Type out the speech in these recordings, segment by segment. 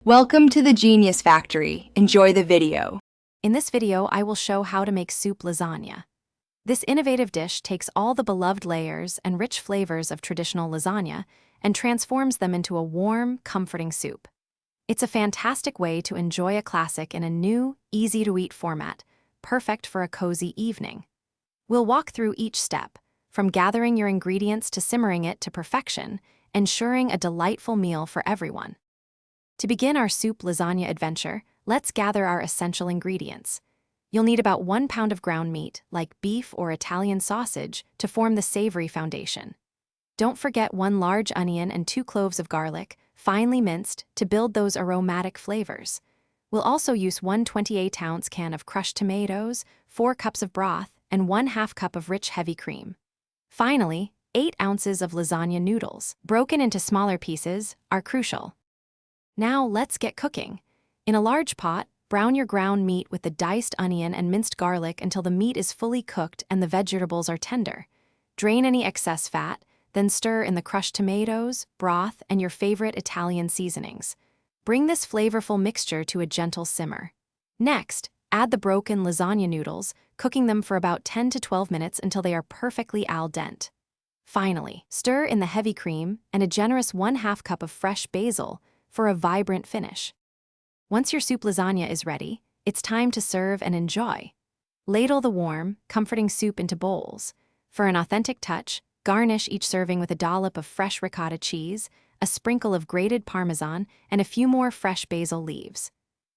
Welcome to the Genius Factory. Enjoy the video. In this video, I will show how to make soup lasagna. This innovative dish takes all the beloved layers and rich flavors of traditional lasagna and transforms them into a warm, comforting soup. It's a fantastic way to enjoy a classic in a new, easy-to-eat format, perfect for a cozy evening. We'll walk through each step, from gathering your ingredients to simmering it to perfection, ensuring a delightful meal for everyone. To begin our soup lasagna adventure, let's gather our essential ingredients. You'll need about 1 pound of ground meat, like beef or Italian sausage, to form the savory foundation. Don't forget 1 large onion and 2 cloves of garlic, finely minced, to build those aromatic flavors. We'll also use 1 28-ounce can of crushed tomatoes, 4 cups of broth, and 1/2 cup of rich heavy cream. Finally, 8 ounces of lasagna noodles, broken into smaller pieces, are crucial. Now let's get cooking. In a large pot, brown your ground meat with the diced onion and minced garlic until the meat is fully cooked and the vegetables are tender. Drain any excess fat, then stir in the crushed tomatoes, broth, and your favorite Italian seasonings. Bring this flavorful mixture to a gentle simmer. Next, add the broken lasagna noodles, cooking them for about 10 to 12 minutes until they are perfectly al dente. Finally, stir in the heavy cream and a generous 1/2 cup of fresh basil for a vibrant finish. Once your soup lasagna is ready, it's time to serve and enjoy. Ladle the warm, comforting soup into bowls. For an authentic touch, garnish each serving with a dollop of fresh ricotta cheese, a sprinkle of grated Parmesan, and a few more fresh basil leaves.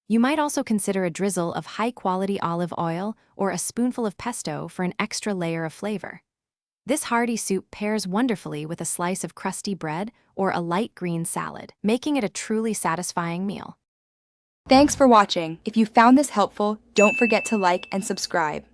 You might also consider a drizzle of high-quality olive oil or a spoonful of pesto for an extra layer of flavor. This hearty soup pairs wonderfully with a slice of crusty bread or a light green salad, making it a truly satisfying meal. Thanks for watching. If you found this helpful, don't forget to like and subscribe.